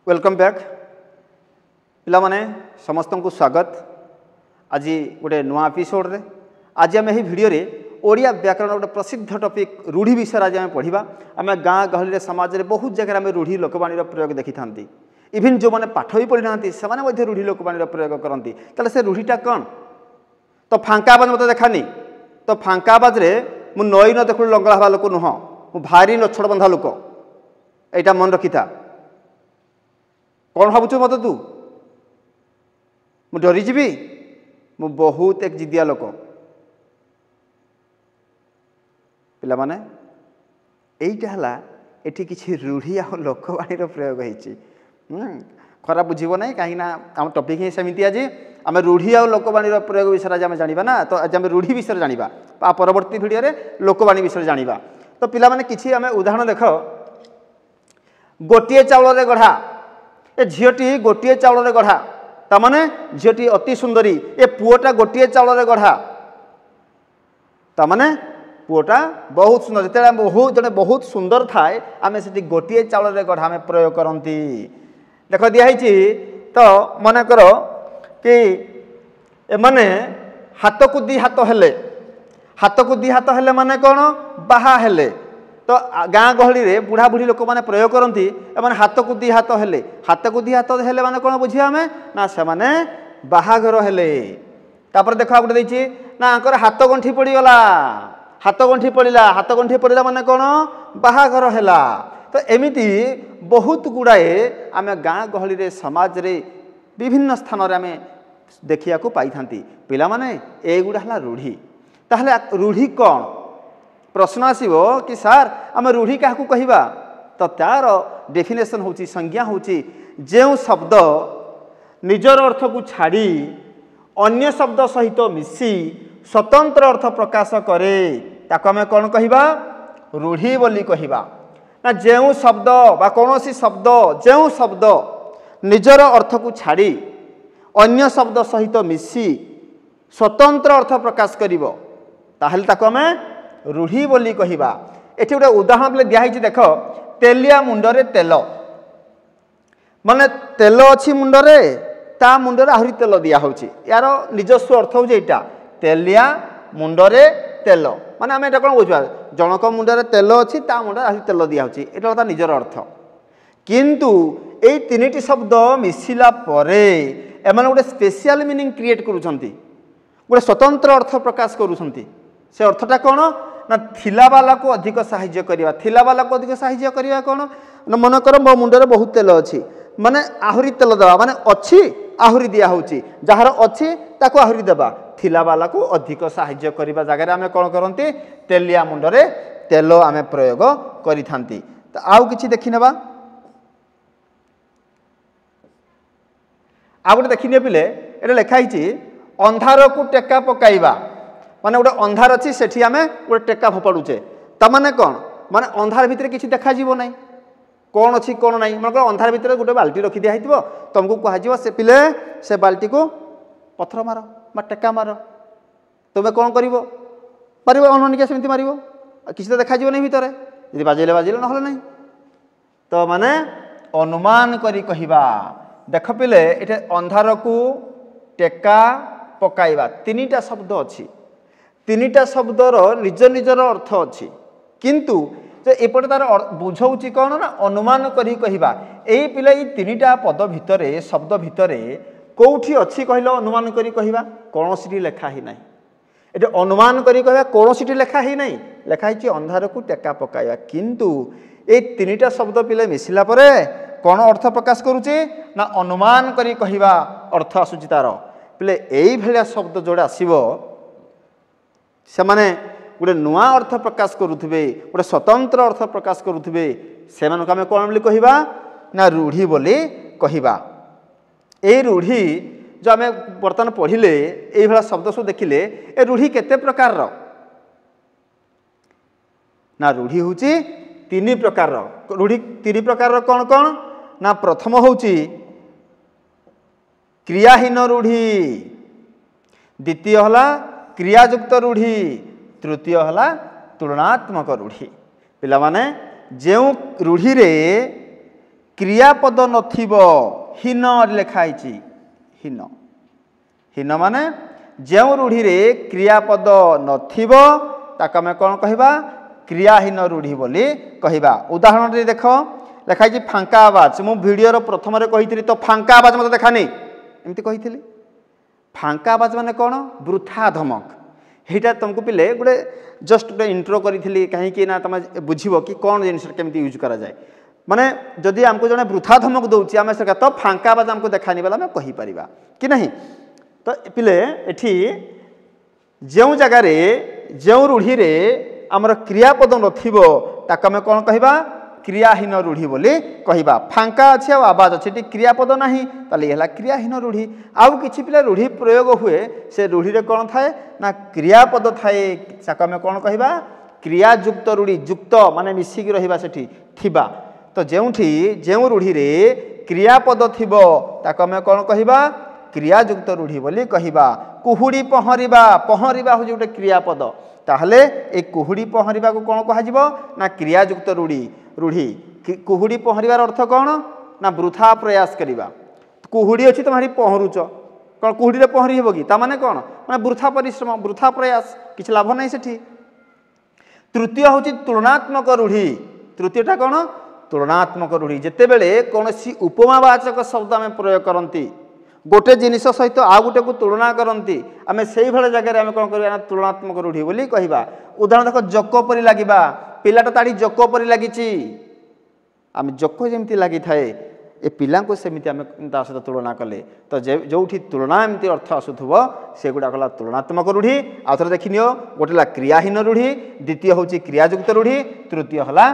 Welcome back पिला माने समस्त को स्वागत। आज गोटे नुआ एपिसोड रे आज आम यही भिडियो रे ओडिया व्याकरण गोटे प्रसिद्ध टॉपिक रूढ़ी विषय आज आम पढ़ा। आम गाँ गहली समाज में बहुत जगह आम रूढ़ी लोकवाणी प्रयोग देखी था। इवन जो मैंने पाठ भी पढ़ी ना से रूढ़ी लोकवाणी प्रयोग करती। ताले से रूढ़ीटा कौन तो फांका आवाज मत देखानी तो फांका आवाज रे मु नई न देखु लंगड़ा हवा लोक नुह मु भारी नछड़ बंधा लोक यहाँ मन रखी था। कौन भावुच मत तू मु डरीजी मु बहुत एक जिदिया लोक पिला माने एटा हला एठी किछि रूढ़ी आ लोकवाणी प्रयोग होइछि। खराब बुझिबो नहीं कहीं ना आम टॉपिक ही सेमिति आज आम रूढ़ी आ लोकवाणी प्रयोग विषय आज आम जानिबा ना। तो आज आम रूढ़ी विषय जानिबा परवर्ती भिडियो रे लोकवाणी विषय जानिबा। तो पिला माने किछि आम उदाहरण देख गोटिए चाउल रे गढ़ा ए झीटी गोटे चाउल गढ़ा ताने झीटी अति सुंदरी ए पुओटा गोटे चाउल गढ़ा ताने पुओटा बहुत सुंदर जो बहुत जड़े बहुत सुंदर थाए आम से गोटे चाउल गढ़ा आम प्रयोग करती। देख दिखाई तो मन कर कि एमाने हाथ को दी हाथ हेले माने कौन बाहा हेले तो गाँ गहली रे बुढ़ा बुढ़ी लोक मैंने प्रयोग करती एमाने हाथ को दी हाथ हेले माने कौन बुझिया आमे ना से माने बाहाघर हेले। तापर देख गोटे देछि ना आंकर हाथ गंठी पड़ीगला हाथ गंठी पड़ा माने कौन बाहाघर हेला। तो एमिति बहुत गुड़ाए आम गाँ गहली रे समाज रे विभिन्न स्थान रे आमे देखिया को पाई थांती। पिला माने एगुड़ा हला रूढ़ी। ताहले रूढ़ी कौन प्रश्न आसो कि सार आम रूढ़ी क्या कहवा तो तार डेफिनेशन होची संज्ञा होची जो शब्द निजर अर्थ को छाड़ी अन्य शब्द सहित मिसी स्वतंत्र अर्थ प्रकाश करे ताको आम कौन कहवा रूढ़ी बोली कहवा ना। जो शब्द बा कौनसी शब्द जो शब्द निजर अर्थ को छाड़ी अन्य शब्द सहित मिसी स्वतंत्र अर्थ प्रकाश करिवो ताहले ताको आम रूढ़ी बोली कहवा। एठी गोटे उदाहरण दिखाई देख तेलिया मुंडरे तेल माने तेल अच्छी मुंडरे ता मुंडरे आहरी तेल दिया होची यार निजस्व अर्थ हो यहाँ तेलिया मुंडरे तेल माने आम एटा कौन बुझा जनक मुंडरे तेल अच्छी ता मुंडरे आहरी तेल दिया होची एटा ता निजर अर्थ। किंतु एई तीनिटी शब्द मिसिला परे एमाने गोटे स्पेशल मीनिंग क्रिएट करूछंती गोटे स्वतंत्र अर्थ प्रकाश करूछंती। से अर्थटा कौन ना थिला वाला को अधिक साहाय्य करिवा थिला वाला को अधिक साहाय्य करिवा कौन ना मन कर मो मुंडरे बहुत तेल अच्छी माने आहुरी तेल देवा माने अच्छी आहुरी दिया होची जहार अच्छी ताको आहुरी देवा थिला वाला को अधिक साहाय्य करिवा जगह आमे कौन करंती तेलिया मुंडरे तेल आमे प्रयोग करि थांती। तो आउ किछि देखि नेबा आ गोटे देखि ने पिले एटा लेखा हिची अंधार को टेका पकाइबा माने गोटे अंधार अच्छी सेठी आमे गोटे टेका फोपाड़ुचे ताने कौन माने अंधार भितर किसी देखा जीवो नहीं कौन अच्छी कौन नहीं मन अंधार भितर गोटे बाल्टी रखी दिया होइतिबो तुमको कह से पिले से बाल्टी को पथर मार बा टेका मार तुम्हें कौन करिवो मारिबो अननिका सेमती मारिबो किसी तो देखा जीवो नहीं भितर यदि बाजिले नहले नहीं तो माने अनुमान करी कहिबा। देख पिले एटे अंधार को टेका पकाइबा तीनिटा शब्द अच्छी तीनिटा शब्दर निज निजर अर्थ अच्छी किंतु एपटे तार बुझाऊँ कौन ना अनुमान करी कहवा यही पिला ये तीनिटा पद भितर शब्द भितर कौटी अच्छी कहल अनुमान करी कहवा कौन सी लेखा ही नहीं ये अनुमान करी कहवा कौन सी लेखा ही नहीं लेखा ही अंधार को टेका पकाइबा किंतु ये तीनिटा शब्द पिले मिसिला परे कौन अर्थ प्रकाश करुचे ना अनुमान करी कहवा अर्थ आसुची तार पिले यही भाया शब्द जोड़े आसो से माने गोटे नुआ अर्थ प्रकाश करुवे गोटे स्वतंत्र अर्थ प्रकाश करुवे से आम कौन बोली कहवा ना रूढ़ी बोली कहवा। ये रूढ़ी जो आम बर्तमान पढ़िले ये भाया शब्द सब देखिले ए रूढ़ी केते प्रकार ना रूढ़ी हूँ तीन प्रकार रूढ़ी तीन प्रकार कौन कौन ना प्रथम हूँ क्रियाहीन रूढ़ी द्वितीय हला क्रियायुक्त रूढ़ी तृतीय हला तुलनात्मक रूढ़ी। पिला माने जो रूढ़ी रे क्रियापद नथिबो हीन लिखाई हीन हीन माने जो रूढ़ी रे क्रियापद नथिबो ताको आमे कोन कहिबा क्रियाहीन रूढ़ी बोली कहिबा। उदाहरण रे देखो लिखाई फांका आवाज मु वीडियो प्रथम रे कहितली तो फांका आवाज मते देखानी एमती कहितली। फांका आवाज माने कौन वृथा धमक हेटा तुमको पिले गोटे जस्ट गोटे इंट्रो करी कहीं ना तुम बुझब कि कौन जिनिस केमती यूज करा जाए माने जदि आमको जने वृथा धमक दउची आमे से तो फांका आवाज हमको देखानी वाला आमे कहि परिबा कि नहीं। तो पिले एठी जो जगह रे जो रूढ़ी रे आमर क्रियापद नथिबो ताको आमे कोन कहिबा क्रियाहीन रूढ़ी बोली कहिबा। फांका अच्छे आवाज अच्छे क्रियापद नाही ताले हला क्रियाहीन रूढ़ी। आउ किछि पिला रूढ़ी प्रयोग हुए से रूढ़ी रे कोन थाए ना क्रियापद थाए ताको आमे कोन कहिबा क्रियायुक्त रूढ़ी। युक्त माने मिसिकी रहिबा सेठी थिबा। तो जेउठी जेउ रूढ़ी रे क्रियापद थिबो ताको आमे कोन कहिबा क्रियायुक्त रूढ़ी बोली कहिबा। कुहुड़ी पहरिबा पहरिबा हो जोटे क्रियापद ताहले ए कुहुड़ी पहरिबा को कोन कहाजिबो ना क्रियायुक्त रूढ़ी। रूढ़ी कुहुड़ी पहरिबार अर्थ कौन ना वृथा प्रयास करिबा। कुहुड़ी अच्छी तुम्हारी पहरुच कौन कुहुड़ी रे पहरी हेबो कि तामाने कौन माने वृथा परिश्रम वृथा प्रयास किछ लाभ नहीं सेठी। तृतीय होची तुलनात्मक रूढ़ी। तृतीयटा कौन तुलनात्मक रूढ़ी जेते बेले कोनोसी उपमावाचक शब्द आमे प्रयोग करंती गोटे जिनिस सहित आ गोटे को तुलना करंती आमे सेही भले जगह आमे कोन करबा तुलनात्मक रूढ़ी बोली कहिबा। उदाहरण देखो जक परि लागिबा पिलाटा ताड़ी जक परि लागिची आमे जक जेमती लागि थाए ए पिला को सेमिति आमे ता सहित तुलना कले तो जोठी तुलना एमती अर्थ आसुथबो सेगुडा कला तुलनात्मक रूढ़ी। आथरे देखिनियो गोटेला क्रियाहीन रूढ़ी द्वितीय होची क्रियायुक्त रूढ़ी तृतीय हला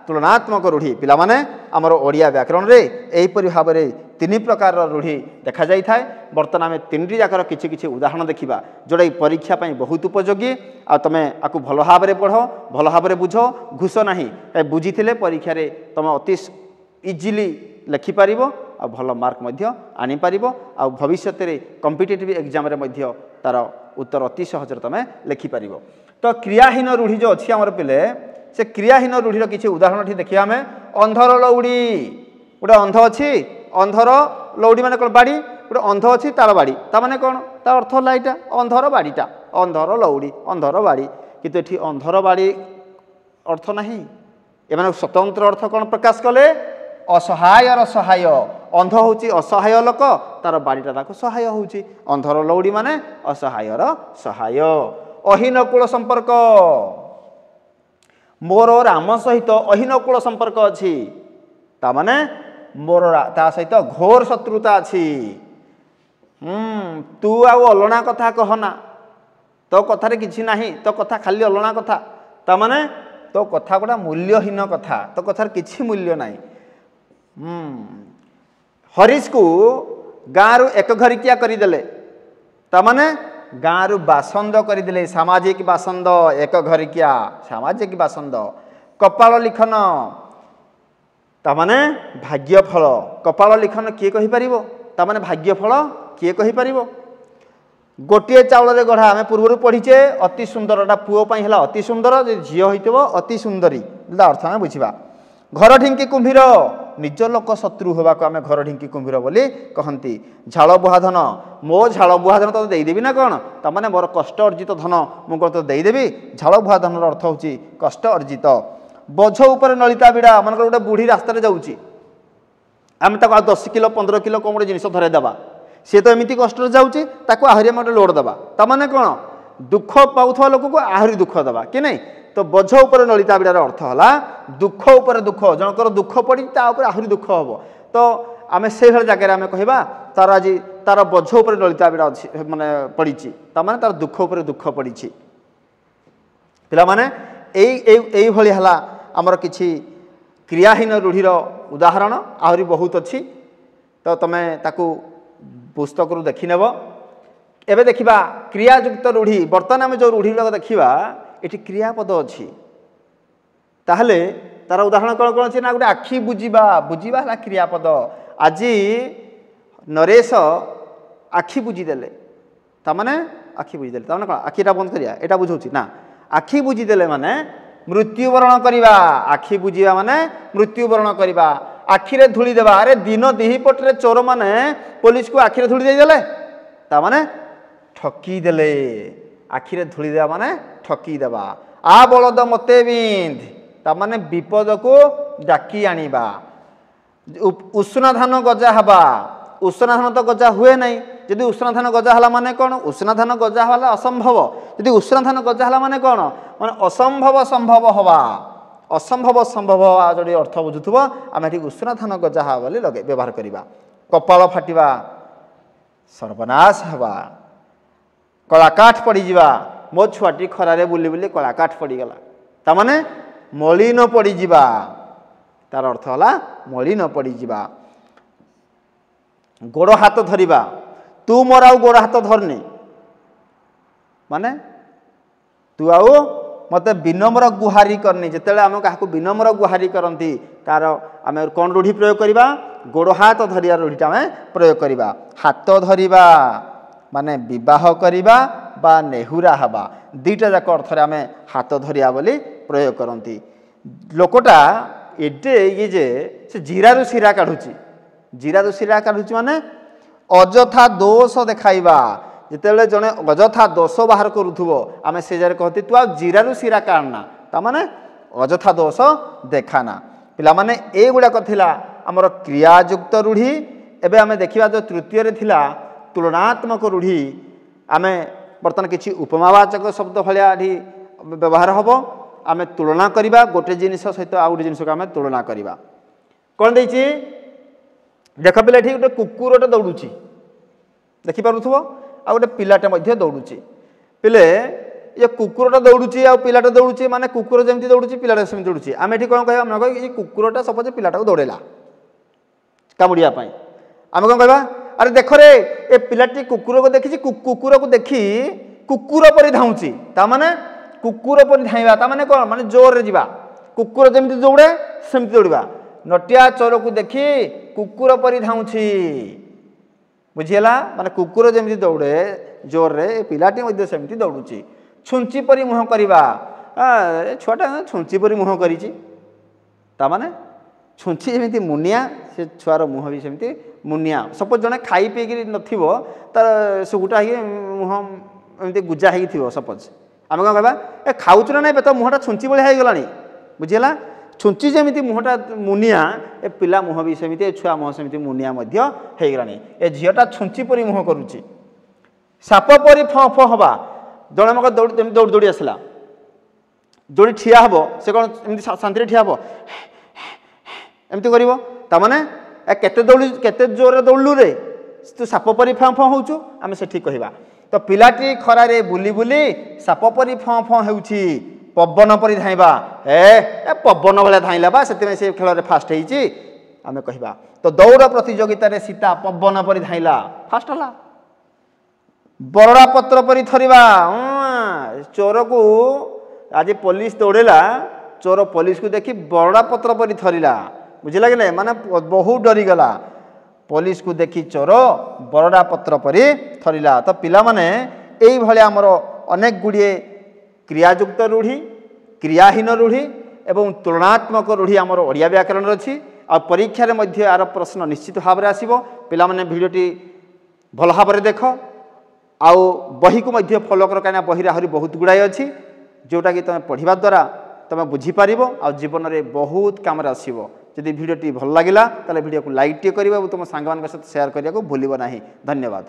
तुलनात्मक रूढ़ी। पिला माने हमर ओडिया व्याकरण रे एही परि भाबरे तीन प्रकार रूढ़ी देखा जाई थाए। बर्तमान आमे तीनटी जाकर किछि किछि उदाहरण देखिबा जोड़ा परीक्षा पई बहुत उपयोगी। आ तमे आकु भलो भाबरे पढ़ो भलो भाबरे बुझो घुस नाही बुझिथिले परीक्षा रे तमे अति इजिली लिखि पारिबो आ भलो मार्क मध्य आनी पारिबो आ भविष्यत रे कॉम्पिटिटिव एग्जाम रे मध्य तार उत्तर अति सहज रे तमे लिखि पारिबो। तो क्रियाहीन रूढ़ी जो अछि हमर पिले से क्रियाहीन रूढ़ीर किछि उदाहरण देखिया हमें अंधर लौड़ी गोटे अंध अच्छी अंधर लौड़ी माने कौन बाड़ी गोटे अंध अच्छी तार बाड़ी ता माने कौन ता अर्थ होला एटा अंधर बाड़ीटा अंधर लौड़ी अंधर बाड़ी किंतु एठी अंधर बाड़ी अर्थ नाही एमाने स्वतंत्र अर्थ कौन प्रकाश कले असहायर सहाय। अंध होची असहाय लोक तार बाड़ीटा ताको सहाय होची अंधर लौड़ी माने असहायर सहाय। अहीनकूल संपर्क मोर राम सहित अहीनकूल संपर्क अच्छी तामाने मोर ता सहित घोर शत्रुता अच्छी। तू आउ अलणा कथा कहना तो कथारे किछि नाही तो कथा खाली अलणा कथा तामाने तो कथा गोटा मूल्यहीन कथा तो कथार किछि मूल्य नाही। हरीश को गाँव एक घरिकिया करदेले तामाने गाँव बासंद करदे सामाजिक बासंद एक घरिकिया सामाजिक बासंद। कपाल लिखन तामाने भाग्यफल कपाल लिखन किए कहि परिबो तामाने भाग्यफल किए कहि परिबो। गोटे चाउल रे गढ़ा आमे पूर्व पढ़ीचे अति सुंदरटा पुओ पई हला अति सुंदर झील होइतबो अति सुंदरी अर्थ आमे बुझिबा। घर ढिंकी कुंभीर निज लोक शत्रु होगा को आमे घर ढिंकी कुंभीर बोली कहती। झाल बुहा धन मो झाल बुहा धन तो देदेवी ना कौन तामाने मोर कष्ट अर्जित धन मुझे तो देदेवी। झाल बुहा धन अर्थ होची कष्ट अर्जित। बोझ उपर नलिता बिड़ा मन गोटे बुढ़ी रास्तार जाऊँगी आम 10 किलो 15 किलो कौन गोटे जिनिस धरईदेवा सी तो एमती कष्ट जाऊँगी ताको आहरी आम गोटे लोड देवा तामाने कौन दुख पाउथवा लोक को आहरी दुख देवा कि नहीं। तो बोझ उपर नलिता बिड़ार अर्थ है दुख उपर दुख जनकर दुख पड़ी आहरी दुख हम तो आम से जगह आम कह तार आज तार बोझ उपर नलिता बिड़ा अच्छी माने पड़ी तार तार दुख उपर दुख पड़ी पिला यही है आमर किछि क्रियाहीन रूढ़ीर उदाहरण आहरी बहुत अच्छी तो तुम ताकू पुस्तक देखी नेब। एबे देखिबा क्रियायुक्त रूढ़ी बर्तमान आम जो रूढ़ी देखा ये क्रियापद अच्छी ताहले तार उदाहरण कौन कौन अच्छी ना गोटे आखि बुझीबा बुझीबा है क्रियापद। आज नरेश आखि बुझीदेले तामाने आखि बुझीदेले तामाने कौन आखिटा बंद करिया एटा बुझौछि ना आखि बुझीदेले माने मृत्युवरण करवा आखि बुझीबा माने मृत्युवरण करवा। आखिरे धूली देवा अरे दिन दिहीपटे चोर मैंने पुलिस को आखिरे धूली देदेले ताने ठकीदेले आखिरे धूली देवा माने ठकीदेवा आ बलद मते बिंद ताने विपद को डाकी आनिबा उष्ण धान गजा हवा उष्ण धान तो गजा हुए नहीं यदि उष्ण धान गजा हला माने कौन उष्ण धान गजा हला असंभव यदि उष्ण धान गजा हला माने कौन माने असंभव संभव हवा असंभव संभव हवा जदि अर्थ बुझुथबो आमे ठीक उष्ण धान गजा हवा बोली लगे व्यवहार करिबा कपाल फाटिबा सर्वनाश हवा कलाकाठ पड़ी जिबा मो छुआटी खरारे बुली बुली कलाकाठ पड़ी गला ता माने मलिन पड़ी जिबा तार अर्थ हला मलिन पड़ी जिबा गोड़ हाथ धरिबा तू मोर आउ गोड़ हाथ धरनी माने तू आउ मते विनम्र गुहारी करनी जिते आम क्या विनम्र गुहारी करती तार आम कौन रूढ़ी प्रयोग करवा गोड़ हाथ धरिया रूढ़ीटा आम प्रयोग करवा हाथ धरिबा माने विवाह करवा बा नेहुरा हवा दुईटा जाक अर्थ आम हाथ धरिया बोली प्रयोग करती लोकटा एडे ये जे से जीरारू शिरा काढ़ुची जीरारू शिरा काढ़ुची माने अजथा दोष देखाइबा जिते जड़े अजथा दोष बाहर करूथुबो आमे से जरे कहती तू आ जीरारू शिरा काढ़ना ता माने अजथा दोष देखाना पिला माने ए गुडाक थिला हमर क्रियायुक्त रूढ़ी एबे आमे देखिबा जो तृतीय रे थिला तुलनात्मक रूढ़ी आमे बर्तमान किछि उपमावाचक शब्द भलिया व्यवहार हबो आमे तुलना करिबा गोटे जिनिस सहित आ गोटे जिनिस को आमे तुलना करिबा कोन दैछि देख पिला ठीक गोटे कुकुरटे दौड़ुची देखि पारुथबो आ गोटे पिलाटे मध्य दौड़ुची पिले ये कुकुरटा दौड़ुची आ पिलाटे दौड़ुची माने कुकुर जेमति दौड़ुची पिलाटे सेमति दौड़ुची आमे एठी कोन कहबा न कहि ये कुकुरटा सपोज पिलाटा को दौड़ेला कामुडिया पई आमे कोन कहबा अरे देख रे ए पिलाटी कुकुर को देखि कुकुर को देखि कुकुर परि धाउची ता माने कुकुर परि धाइबा ता माने कोन माने जोर रे जिबा कुकुर जेमति दौड़े सेमति दौड़िबा नटिया चोर को देखि कुकुर परि धाउची बुझिला माने कुकुर जेमति दौड़े जोर रे पिलाटी मध्ये सेमति दौड़ुची छुंची परि मुह करिबा छुआटा छुंची परि मुह करिची ता माने छुंची जेमति मुनिया से छुआर मुह भी सेमति मुनिया सपोज जने खाई पी नथिबो तार सुगुटा ही मुह एमति गुजा हेगी थिबो सपोज आमे कोन कहबा ए खाउछ ना नै तो मुहटा छुंची बळी हेई गलानी बुझिला छुंची जेमिति मुहटा मुनिया ए पिला मुह भी सेमिति छुआ मुह सेमिति मुनिया मध्य हेई गलानी ए झियटा छुंची परि मुह करूची साप परि फ फ हबा जणे मक दौड़ दौड़ दौड़ी आसला जोड़ी ठिया हबो से कोन एमति शांति ठिया हबो एमति करिवो ता माने ए केते दौड़ी केते जोर दौड़लु रे तू साप परि फ फ होउछु आमे से ठीक कहिबा तो पिलाटी खरारे बुली बुली साप परि फ फ हेउची पवन परि धाइबा ए पवन भले धाइला बा सेते से खेल रे फास्ट हेची आमे कहिबा तो दौड़ प्रतियोगिता रे सीता पवन परि धाइला फास्ट हला बरड़ा पत्र परि थरिबा चोर को आज पुलिस दौड़ेला चोर पुलिस को देखि बरड़ा पत्र परि थरिला बुझिला कि नै माने बहुत डरी गला पुलिस को देखि चोर बरड़ा पत्र परि थरिला तो पिला माने एई भले हमर अनेक गुडिये क्रियायुक्त रूढ़ी क्रियाहीन रूढ़ी एवं तुलनात्मक रूढ़ी आमर ओडिया व्याकरण अच्छी आ परीक्षा रे यार प्रश्न निश्चित भाव में आसो पिला माने भिडियोटी भल भाव में देख आउ बही को मध्य फॉलो कर कहीं बही आहरी बहुत गुड़ाए अच्छी जोटा कि तुम पढ़ा द्वारा तुम बुझीपार आ जीवन में बहुत काम आसो जदि भिडियोटी भल लगे ताले भिडियो को लाइक टे कर तुम सांग सहित शेयर करने को भूल ना। धन्यवाद।